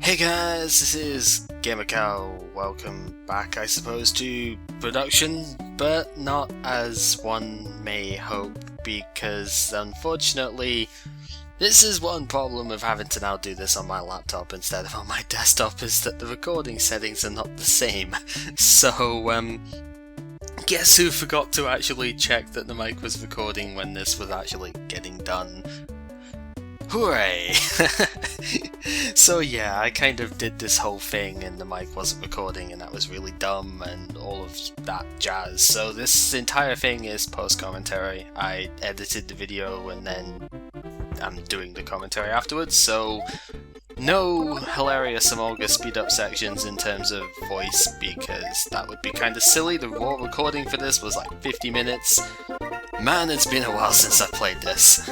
Hey guys, this is GamerCow. Welcome back, I suppose, to production, but not as one may hope, because unfortunately, this is one problem of having to now do this on my laptop instead of on my desktop, is that the recording settings are not the same. So, guess who forgot to actually check that the mic was recording when this was actually getting done? Hooray! So yeah, I kind of did this whole thing and the mic wasn't recording and that was really dumb and all of that jazz. So this entire thing is post-commentary. I edited the video and then I'm doing the commentary afterwards, so no hilarious Amolga speed-up sections in terms of voice, because that would be kind of silly. The raw recording for this was like 50 minutes. Man, it's been a while since I played this.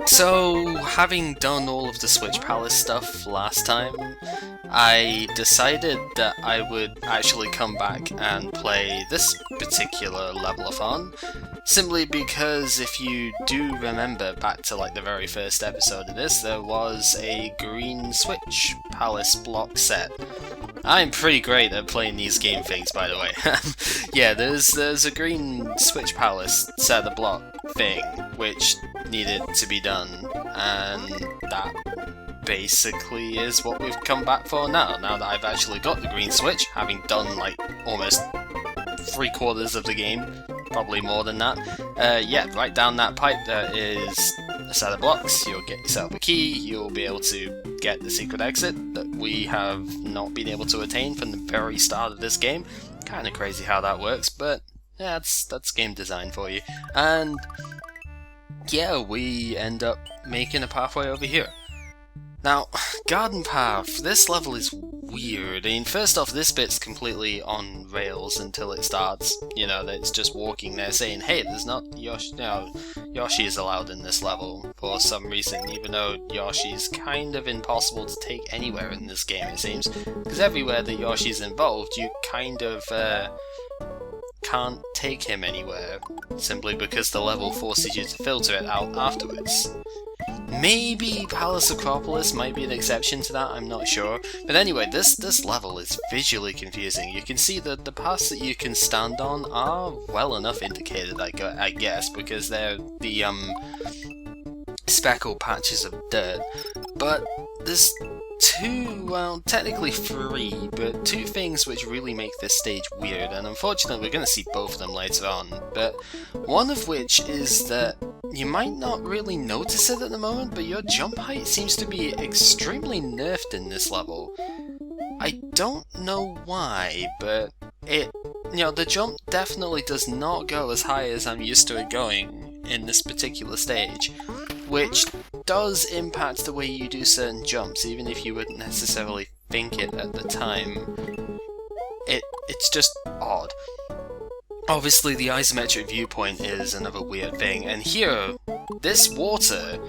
So, having done all of the Switch Palace stuff last time, I decided that I would actually come back and play this particular level of fun, simply because if you do remember back to like the very first episode of this, there was a green Switch Palace block set. I'm pretty great at playing these game things, by the way. Yeah, there's a green Switch Palace set of block thing, which needed to be done, and that basically is what we've come back for now that I've actually got the green Switch, having done like almost 3/4 of the game, probably more than that. Yeah, right down that pipe there is a set of blocks. You'll get yourself a key, you'll be able to get the secret exit that we have not been able to attain from the very start of this game. Kinda crazy how that works, but yeah, that's game design for you. And yeah, we end up making a pathway over here. Now, garden path, this level is weird. I mean, first off, this bit's completely on rails until it starts. You know, it's just walking there saying, hey, there's not Yoshi. No, Yoshi is allowed in this level for some reason, even though Yoshi's kind of impossible to take anywhere in this game, it seems. Because everywhere that Yoshi's involved, you kind of can't take him anywhere, simply because the level forces you to filter it out afterwards. Maybe Palace Acropolis might be an exception to that, I'm not sure. But anyway, this level is visually confusing. You can see that the paths that you can stand on are well enough indicated, I guess, because they're the speckled patches of dirt. But there's technically three, but two things which really make this stage weird, and unfortunately we're going to see both of them later on, but one of which is that you might not really notice it at the moment, but your jump height seems to be extremely nerfed in this level. I don't know why, but the jump definitely does not go as high as I'm used to it going in this particular stage, which does impact the way you do certain jumps, even if you wouldn't necessarily think it at the time. It's just odd. Obviously, the isometric viewpoint is another weird thing, and here, this water,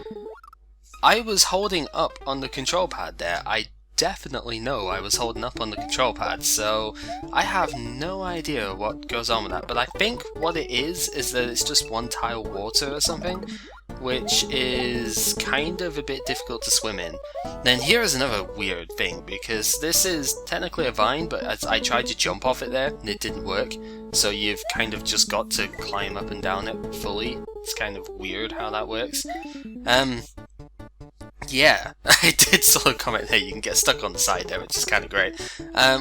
I was holding up on the control pad there. I definitely know I was holding up on the control pad, so I have no idea what goes on with that, but I think what it is that it's just one tile water or something, which is kind of a bit difficult to swim in. Then here is another weird thing, because this is technically a vine, but as I tried to jump off it there, and it didn't work, so you've kind of just got to climb up and down it fully. It's kind of weird how that works. Yeah, I did sort of comment, hey, you can get stuck on the side there, which is kind of great.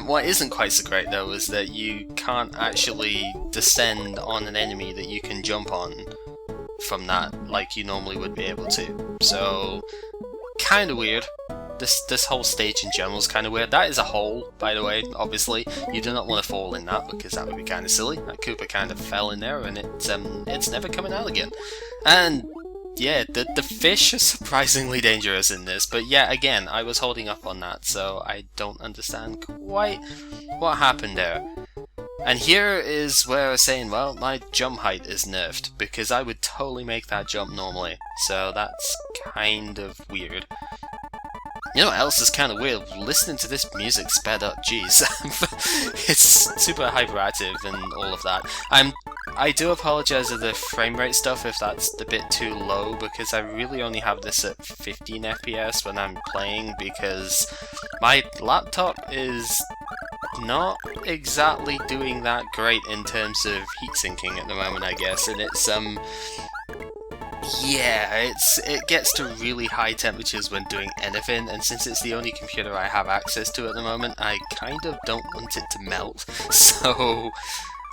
What isn't quite so great, though, is that you can't actually descend on an enemy that you can jump on from that, like you normally would be able to. So, kind of weird. This whole stage in general is kind of weird. That is a hole, by the way, obviously. You do not want to fall in that, because that would be kind of silly. That Koopa kind of fell in there, and it's never coming out again. And yeah, the fish are surprisingly dangerous in this, but yeah, again, I was holding up on that, so I don't understand quite what happened there. And here is where I was saying, well, my jump height is nerfed, because I would totally make that jump normally, so that's kind of weird. You know what else is kind of weird? Listening to this music sped up, jeez. It's super hyperactive and all of that. I do apologize for the frame rate stuff if that's a bit too low, because I really only have this at 15 FPS when I'm playing, because my laptop is not exactly doing that great in terms of heat sinking at the moment, I guess, and it's yeah, it gets to really high temperatures when doing anything, and since it's the only computer I have access to at the moment, I kind of don't want it to melt, so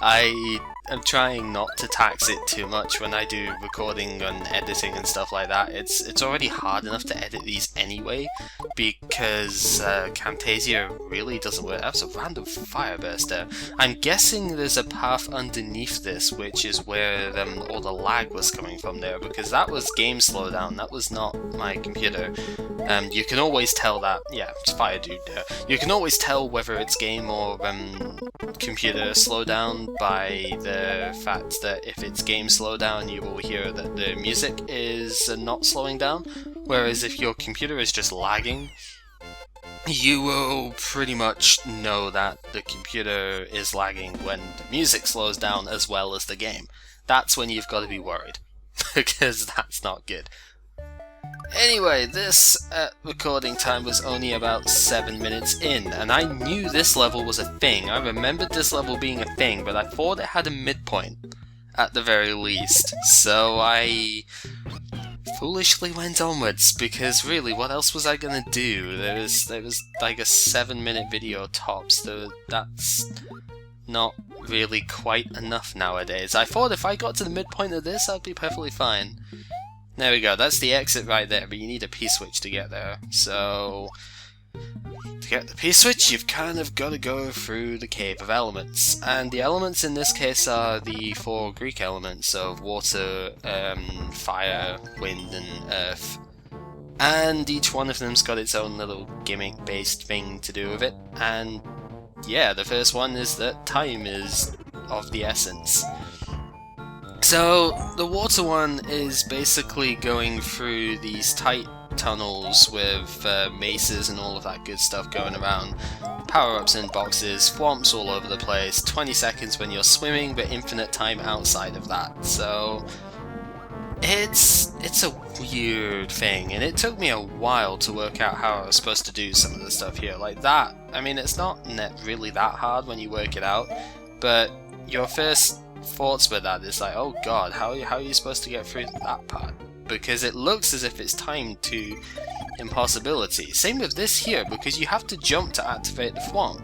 I am trying not to tax it too much when I do recording and editing and stuff like that. It's already hard enough to edit these anyway, because Camtasia really doesn't work. That was a random fireburst there. I'm guessing there's a path underneath this, which is where all the lag was coming from there, because that was game slowdown, that was not my computer. You can always tell that, yeah, it's fire dude there. You can always tell whether it's game or computer slowdown by the fact that if it's game slowdown, you will hear that the music is not slowing down, whereas if your computer is just lagging, you will pretty much know that the computer is lagging when the music slows down as well as the game. That's when you've got to be worried, because that's not good. Anyway, this recording time was only about 7 minutes in, and I knew this level was a thing. I remembered this level being a thing, but I thought it had a midpoint, at the very least. So I foolishly went onwards, because really, what else was I gonna do? There was like a 7-minute video tops. That's not really quite enough nowadays. I thought if I got to the midpoint of this, I'd be perfectly fine. There we go, that's the exit right there, but you need a P-switch to get there. So, to get the P-switch, you've kind of got to go through the Cave of Elements. And the elements in this case are the 4 Greek elements of water, fire, wind, and earth. And each one of them's got its own little gimmick-based thing to do with it. And yeah, the first one is that time is of the essence. So, the water one is basically going through these tight tunnels with maces and all of that good stuff going around, power-ups in boxes, swamps all over the place, 20 seconds when you're swimming, but infinite time outside of that. So, it's a weird thing, and it took me a while to work out how I was supposed to do some of the stuff here. Like that, I mean, it's not really that hard when you work it out, but your first thoughts with that is like, oh god, how are you supposed to get through that part? Because it looks as if it's timed to impossibility. Same with this here, because you have to jump to activate the thwomp.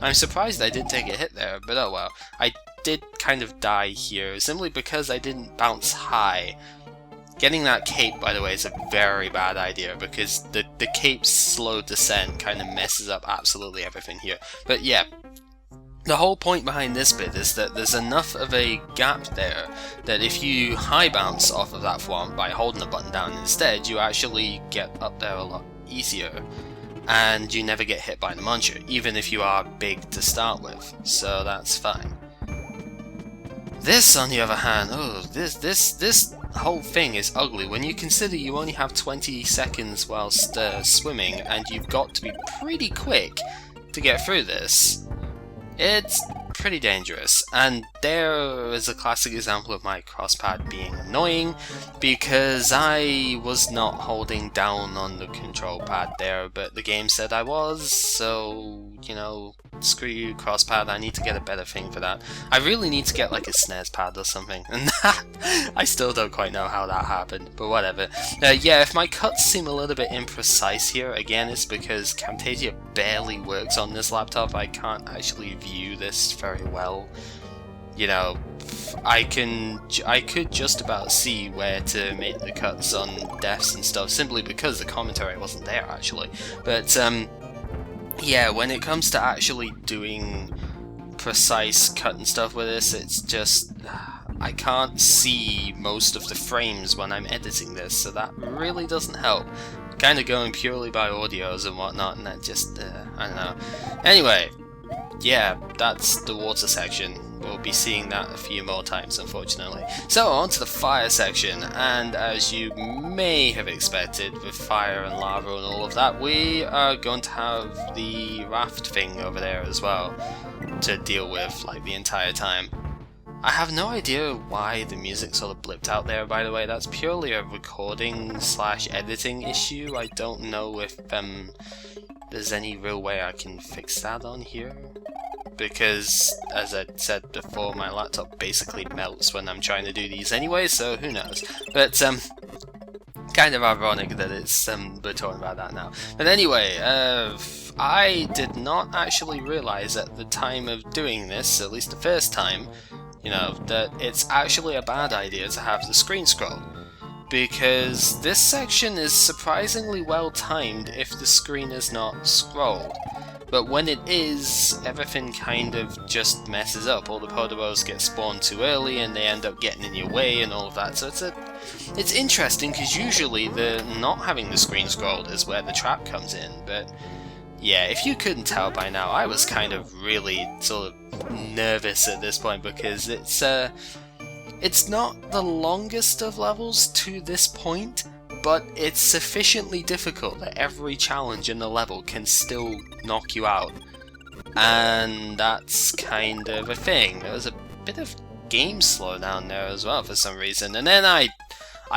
I'm surprised I didn't take a hit there, but oh well. I did kind of die here, simply because I didn't bounce high. Getting that cape, by the way, is a very bad idea, because the cape's slow descent kind of messes up absolutely everything here. But yeah, the whole point behind this bit is that there's enough of a gap there that if you high bounce off of that thwomp by holding the button down instead, you actually get up there a lot easier, and you never get hit by the muncher, even if you are big to start with, so that's fine. This, on the other hand, oh, this whole thing is ugly when you consider you only have 20 seconds whilst swimming, and you've got to be pretty quick to get through this. It's pretty dangerous, and there is a classic example of my crosspad being annoying, because I was not holding down on the control pad there, but the game said I was, so, you know, screw you, crosspad, I need to get a better thing for that. I really need to get like a SNES pad or something, and I still don't quite know how that happened, but whatever. Yeah, if my cuts seem a little bit imprecise here, again, it's because Camtasia barely works on this laptop. I can't actually view this very well. You know, I could just about see where to make the cuts on defs and stuff, simply because the commentary wasn't there, actually. But, yeah, when it comes to actually doing precise cut and stuff with this, it's just, I can't see most of the frames when I'm editing this, so that really doesn't help. Kind of going purely by audios and whatnot, and that just, I don't know. Anyway, yeah, that's the water section. We'll be seeing that a few more times, unfortunately. So, on to the fire section, and as you may have expected, with fire and lava and all of that, we are going to have the raft thing over there as well to deal with, like, the entire time. I have no idea why the music sort of blipped out there, by the way. That's purely a recording / editing issue. I don't know if there's any real way I can fix that on here. Because, as I said before, my laptop basically melts when I'm trying to do these anyway, so who knows. But, kind of ironic that it's, we're talking about that now. But anyway, I did not actually realize at the time of doing this, at least the first time, you know, that it's actually a bad idea to have the screen scroll. Because this section is surprisingly well timed if the screen is not scrolled. But when it is, everything kind of just messes up. All the Podobos get spawned too early and they end up getting in your way and all of that. So it's interesting because usually the not having the screen scrolled is where the trap comes in. But yeah, if you couldn't tell by now, I was kind of really sort of nervous at this point because it's not the longest of levels to this point, but it's sufficiently difficult that every challenge in the level can still knock you out. And that's kind of a thing. There was a bit of game slowdown there as well for some reason. And then I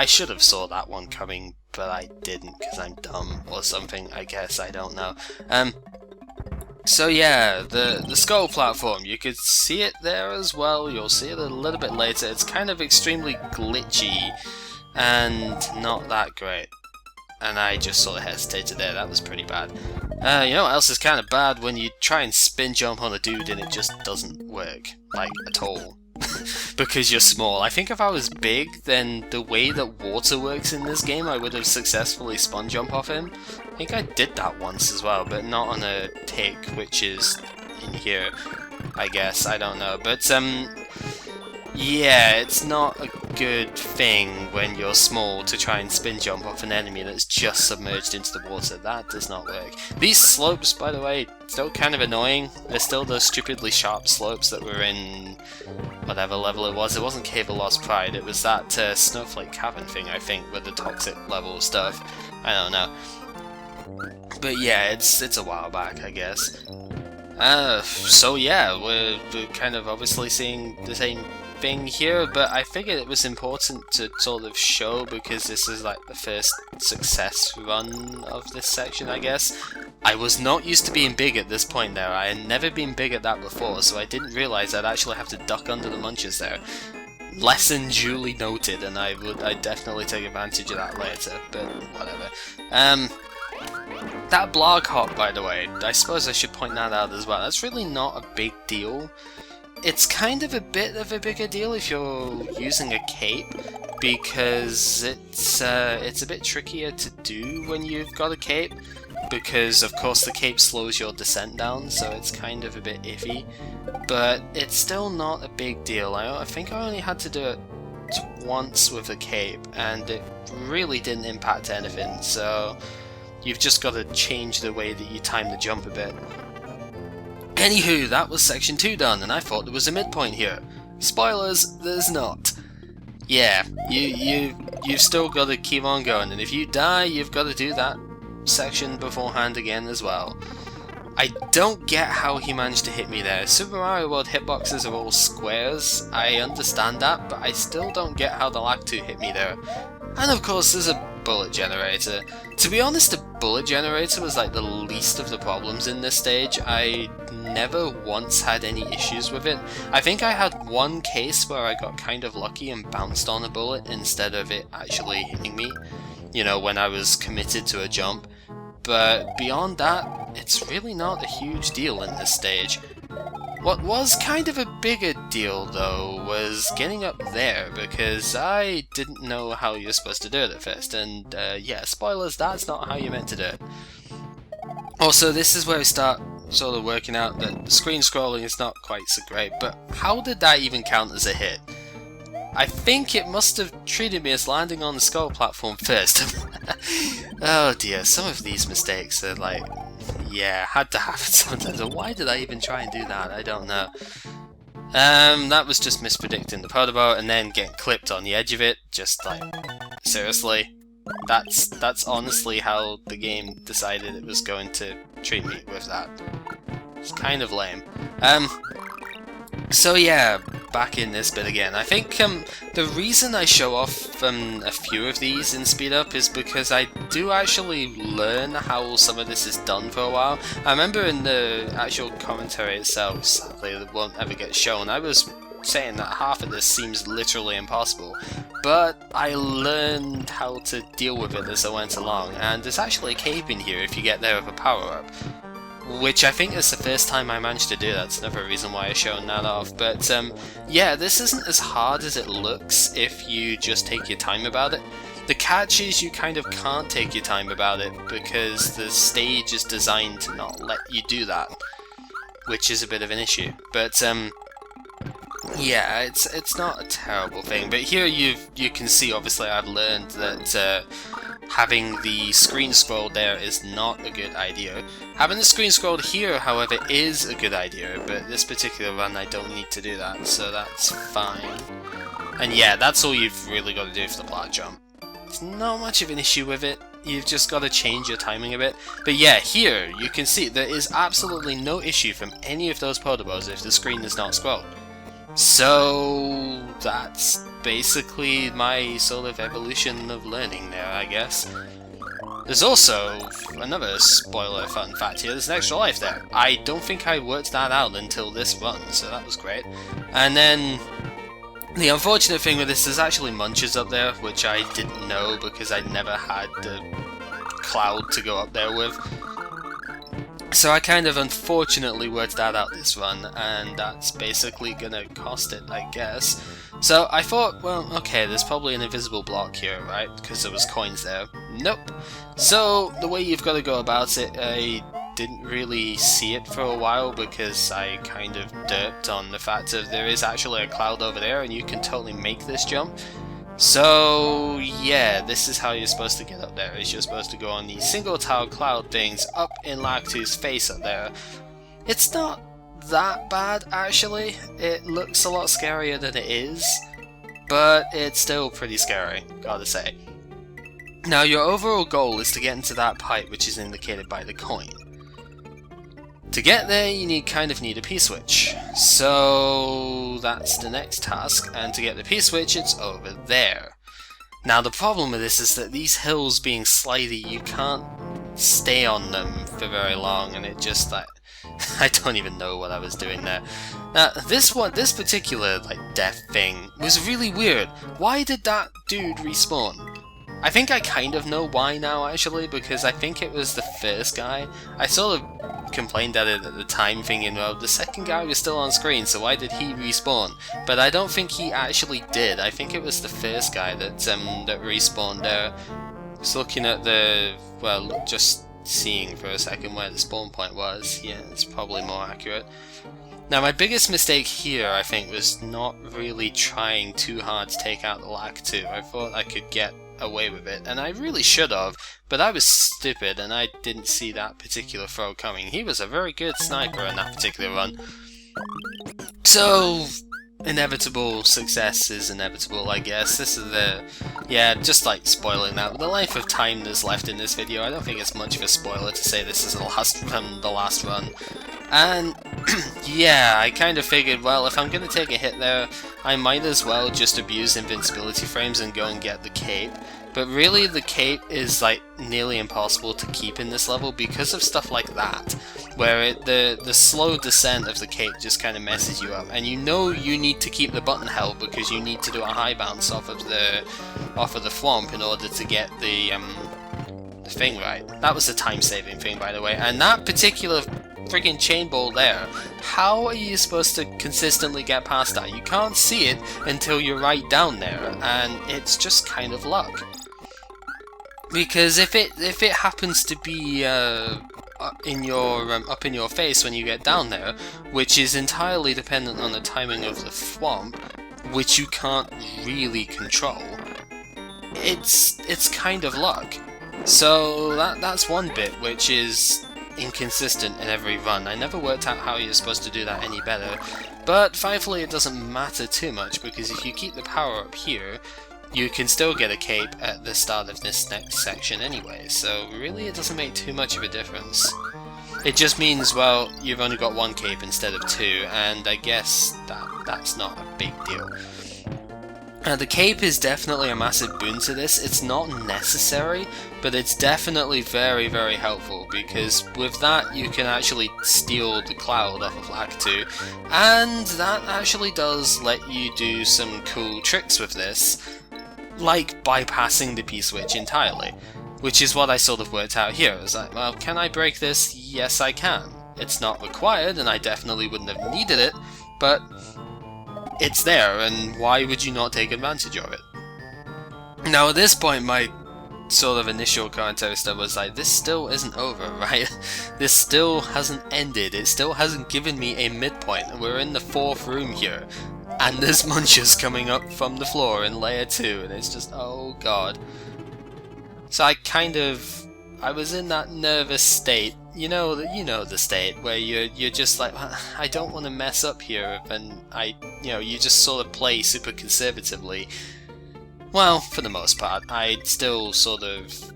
should have saw that one coming, but I didn't because I'm dumb or something, I guess, I don't know. So yeah, the skull platform, you could see it there as well, you'll see it a little bit later. It's kind of extremely glitchy and not that great. And I just sort of hesitated there, that was pretty bad. You know what else is kind of bad? When you try and spin jump on a dude and it just doesn't work, like, at all. Because you're small. I think if I was big, then the way that water works in this game, I would have successfully spun jump off him. I think I did that once as well, but not on a tick, which is in here, I guess, I don't know. But, yeah, it's not a good thing when you're small to try and spin jump off an enemy that's just submerged into the water. That does not work. These slopes, by the way, still kind of annoying. They're still those stupidly sharp slopes that were in whatever level it was. It wasn't Cave of Lost Pride, it was that Snowflake Cavern thing, I think, with the toxic level stuff. I don't know. But yeah, it's a while back, I guess. So yeah, we're kind of obviously seeing the same thing here, but I figured it was important to sort of show because this is like the first success run of this section, I guess. I was not used to being big at this point there. I had never been big at that before, so I didn't realise I'd actually have to duck under the munches there. Lesson duly noted, and I'd definitely take advantage of that later, but whatever. That blog hop, by the way, I suppose I should point that out as well. That's really not a big deal. It's kind of a bit of a bigger deal if you're using a cape, because it's a bit trickier to do when you've got a cape, because of course the cape slows your descent down, so it's kind of a bit iffy. But it's still not a big deal. I think I only had to do it once with a cape, and it really didn't impact anything, so you've just got to change the way that you time the jump a bit. Anywho, that was section 2 done, and I thought there was a midpoint here. Spoilers, there's not. Yeah, you've still got to keep on going, and if you die, you've got to do that section beforehand again as well. I don't get how he managed to hit me there. Super Mario World hitboxes are all squares, I understand that, but I still don't get how the lag 2 hit me there. And of course there's a bullet generator. To be honest, the bullet generator was like the least of the problems in this stage. I never once had any issues with it. I think I had one case where I got kind of lucky and bounced on a bullet instead of it actually hitting me, you know, when I was committed to a jump. But beyond that, it's really not a huge deal in this stage. What was kind of a bigger deal though was getting up there, because I didn't know how you're supposed to do it at first, and yeah, spoilers, that's not how you're meant to do it. Also, this is where we start sort of working out that the screen scrolling is not quite so great, but how did that even count as a hit? I think it must have treated me as landing on the skull platform first. Oh dear, some of these mistakes are like, yeah, had to happen sometimes. So why did I even try and do that? I don't know. That was just mispredicting the Podobo and then getting clipped on the edge of it. Just like, seriously? That's honestly how the game decided it was going to treat me with that. It's kind of lame. So yeah, back in this bit again. I think the reason I show off a few of these in speed up is because I do actually learn how some of this is done for a while. I remember in the actual commentary itself, sadly that won't ever get shown, I was saying that half of this seems literally impossible, but I learned how to deal with it as I went along, and there's actually a cape in here if you get there with a power-up, which I think is the first time I managed to do that. That's another reason why I've shown that off. But yeah, this isn't as hard as it looks if you just take your time about it. The catch is you kind of can't take your time about it because the stage is designed to not let you do that, which is a bit of an issue. But yeah, it's not a terrible thing. But here you can see, obviously I've learned that having the screen scroll there is not a good idea. Having the screen scrolled here, however, is a good idea, but this particular run I don't need to do that, so that's fine. And yeah, that's all you've really got to do for the plat jump. It's not much of an issue with it, you've just got to change your timing a bit. But yeah, here you can see there is absolutely no issue from any of those protobos if the screen is not scrolled. So that's basically my sort of evolution of learning there, I guess. There's also another spoiler fun fact here, there's an extra life there. I don't think I worked that out until this run, so that was great. And then the unfortunate thing with this is actually munches up there, which I didn't know because I never had the cloud to go up there with. So I kind of unfortunately worked that out this run, and that's basically gonna cost it, I guess. So I thought, well, okay, there's probably an invisible block here, right? Because there was coins there. Nope. So the way you've got to go about it, I didn't really see it for a while because I kind of derped on the fact that there is actually a cloud over there and you can totally make this jump. So yeah, this is how you're supposed to get up there, is you're supposed to go on these single tile cloud things up in Lactu's face up there. It's not that bad actually, it looks a lot scarier than it is, but it's still pretty scary, gotta say. Now your overall goal is to get into that pipe which is indicated by the coin. To get there you kind of need a P-switch, so that's the next task, and to get the P-switch it's over there. Now the problem with this is that these hills being slidey, you can't stay on them for very long, and it just like, I don't even know what I was doing there. Now this particular like death thing was really weird. Why did that dude respawn? I think I kind of know why now actually, because I think it was the first guy. I sort of complained at it at the time thinking, well, the second guy was still on screen, so why did he respawn? But I don't think he actually did. I think it was the first guy that respawned there. Just looking at the, well, just seeing for a second where the spawn point was. Yeah, it's probably more accurate. Now my biggest mistake here, I think, was not really trying too hard to take out the Lactu. I thought I could get away with it, and I really should have, but I was stupid and I didn't see that particular throw coming. He was a very good sniper in that particular run. So, inevitable success is inevitable, I guess. This is the, yeah, just like spoiling that. With the length of time that's left in this video, I don't think it's much of a spoiler to say this is the last run. And yeah, I kind of figured, well, if I'm going to take a hit there, I might as well just abuse invincibility frames and go and get the cape. But really, the cape is like nearly impossible to keep in this level because of stuff like that, where the slow descent of the cape just kind of messes you up, and you know you need to keep the button held because you need to do a high bounce off of the thwomp in order to get the thing right. That was a time-saving thing, by the way, and that particular friggin' chain ball there, how are you supposed to consistently get past that? You can't see it until you're right down there, and it's just kind of luck. Because if it happens to be up in your face when you get down there, which is entirely dependent on the timing of the thwomp, which you can't really control, it's kind of luck. So that's one bit which is inconsistent in every run. I never worked out how you're supposed to do that any better, but thankfully it doesn't matter too much, because if you keep the power up here, you can still get a cape at the start of this next section anyway, so really it doesn't make too much of a difference. It just means, well, you've only got one cape instead of two, and I guess that's not a big deal. The cape is definitely a massive boon to this. It's not necessary, but it's definitely very, very helpful, because with that you can actually steal the cloud off of Lakitu, and that actually does let you do some cool tricks with this, like bypassing the P-switch entirely, which is what I sort of worked out here. I was like, well, can I break this? Yes, I can. It's not required, and I definitely wouldn't have needed it, but it's there, and why would you not take advantage of it? Now, at this point, my sort of initial counter was like, this still isn't over, right? This still hasn't ended. It still hasn't given me a midpoint. We're in the 4th room here, and there's munchers coming up from the floor in layer 2, and it's just, oh god. So I was in that nervous state. You know the state where you're just like, I don't want to mess up here, and you just sort of play super conservatively. Well, for the most part, I still sort of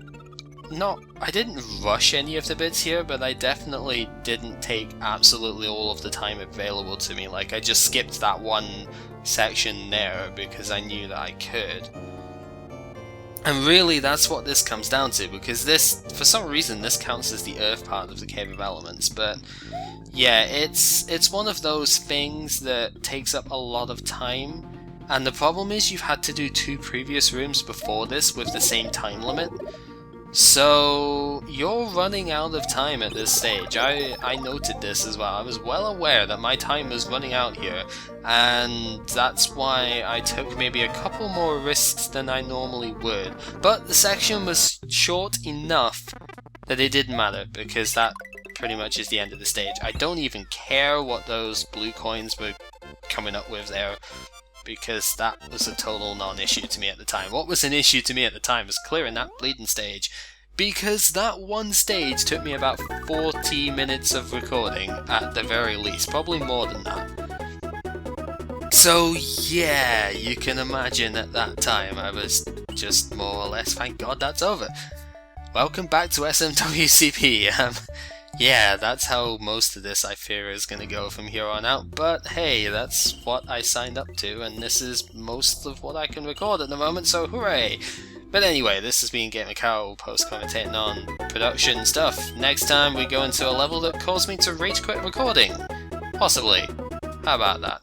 I didn't rush any of the bits here, but I definitely didn't take absolutely all of the time available to me. Like, I just skipped that one section there because I knew that I could. And really, that's what this comes down to, because this, for some reason, this counts as the Earth part of the Cave of Elements, but yeah, it's one of those things that takes up a lot of time, and the problem is you've had to do 2 previous rooms before this with the same time limit, so you're running out of time at this stage. I noted this as well. I was well aware that my time was running out here, and that's why I took maybe a couple more risks than I normally would. But the section was short enough that it didn't matter, because that pretty much is the end of the stage. I don't even care what those blue coins were coming up with there, because that was a total non-issue to me at the time. What was an issue to me at the time was clearing that bleeding stage, because that one stage took me about 40 minutes of recording at the very least, probably more than that. So yeah, you can imagine at that time I was just more or less, thank god that's over. Welcome back to SMWCP. Yeah, that's how most of this I fear is going to go from here on out, but hey, that's what I signed up to, and this is most of what I can record at the moment, so hooray! But anyway, this has been Gamer Cow, post-commentating on production stuff. Next time we go into a level that caused me to rage quit recording. Possibly. How about that?